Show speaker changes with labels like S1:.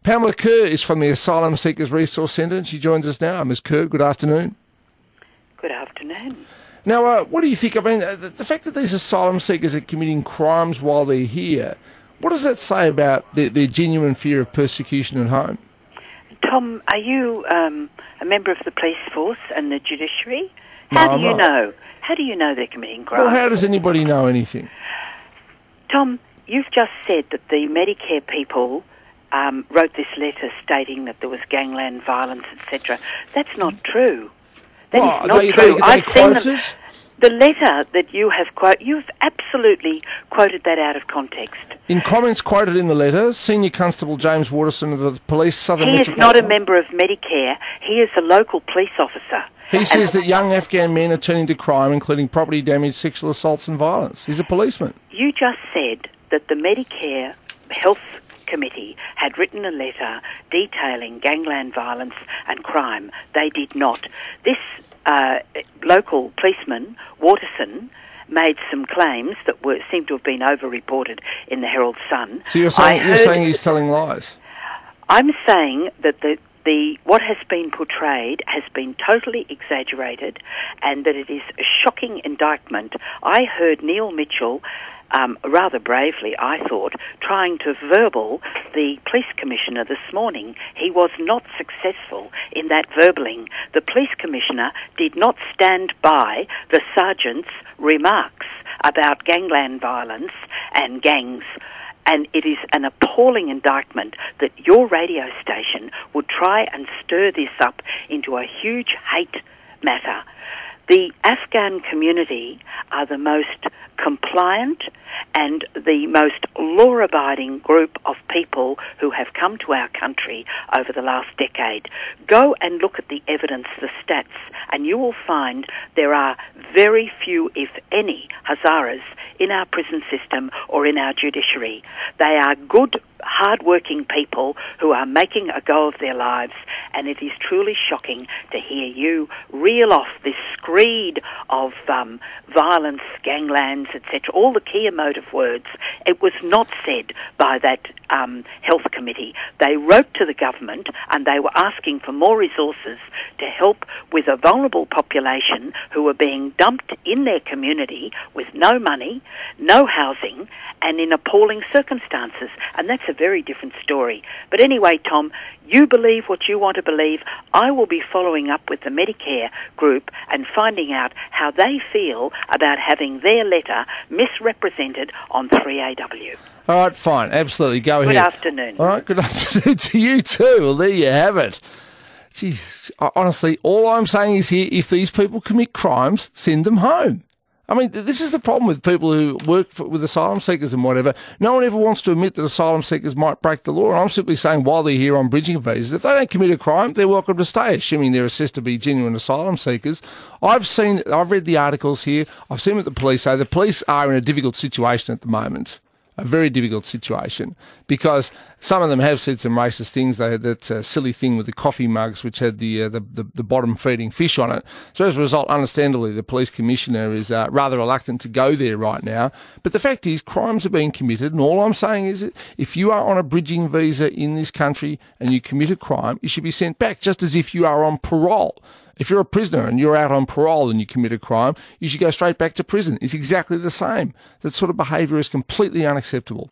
S1: Pamela Kerr is from the Asylum Seekers Resource Centre, and she joins us now. Ms. Kerr, good afternoon.
S2: Good afternoon.
S1: Now, what do you think? I mean, the fact that these asylum seekers are committing crimes while they're here, what does that say about their genuine fear of persecution at home?
S2: Tom, are you a member of the police force and the judiciary?
S1: No,
S2: How do
S1: I'm
S2: you
S1: not.
S2: know? How do you know they're committing crimes?
S1: Well, how does anybody know anything?
S2: Tom, you've just said that the Medicare people wrote this letter stating that there was gangland violence, etc. That's not true. That is not true. I've seen them. The letter that you have you've absolutely quoted that out of context.
S1: In comments quoted in the letter, Senior Constable James Waterson of the Police Southern
S2: He is
S1: Metropolitan...
S2: not a member of Medicare. He is a local police officer.
S1: He says that young Afghan men are turning to crime, including property damage, sexual assaults and violence. He's a policeman.
S2: You just said that the Medicare Health Committee had written a letter detailing gangland violence and crime. They did not. This local policeman, Waterson, made some claims that seemed to have been over-reported in the Herald Sun.
S1: So you're saying he's telling lies?
S2: I'm saying that what has been portrayed has been totally exaggerated and that it is a shocking indictment. I heard Neil Mitchell, rather bravely, I thought, trying to verbal the police commissioner this morning. He was not successful in that verbaling. The police commissioner did not stand by the sergeant's remarks about gangland violence and gangs. And it is an appalling indictment that your radio station would try and stir this up into a huge hate matter. The Afghan community are the most compliant and the most law-abiding group of people who have come to our country over the last decade. Go and look at the evidence, the stats, and you will find there are very few, if any, Hazaras in our prison system or in our judiciary. They are good, hard-working people who are making a go of their lives, and it is truly shocking to hear you reel off this screed of violence, ganglands, etc., all the key emotive words. It was not said by that health committee. They wrote to the government and they were asking for more resources to help with a vulnerable population who were being dumped in their community with no money, no housing, and in appalling circumstances. And that's a very different story. But anyway, Tom, you believe what you want to believe. I will be following up with the Medicare group and finding out how they feel about having their letter misrepresented on 3AW.
S1: All right, fine. Absolutely. Go ahead.
S2: Good afternoon.
S1: All right, good afternoon to you too. Well, there you have it. Jeez, honestly, all I'm saying is here, if these people commit crimes, send them home. I mean, this is the problem with people who work with asylum seekers and whatever. No one ever wants to admit that asylum seekers might break the law. And I'm simply saying while they're here on bridging visas, if they don't commit a crime, they're welcome to stay, assuming they're assessed to be genuine asylum seekers. I've read the articles here. I've seen what the police say. The police are in a difficult situation at the moment. A very difficult situation, because some of them have said some racist things. They had that silly thing with the coffee mugs, which had the bottom feeding fish on it. So as a result, understandably, the police commissioner is rather reluctant to go there right now. But the fact is, crimes are being committed, and all I'm saying is that if you are on a bridging visa in this country and you commit a crime, you should be sent back, just as if you are on parole. If you're a prisoner and you're out on parole and you commit a crime, you should go straight back to prison. It's exactly the same. That sort of behaviour is completely unacceptable.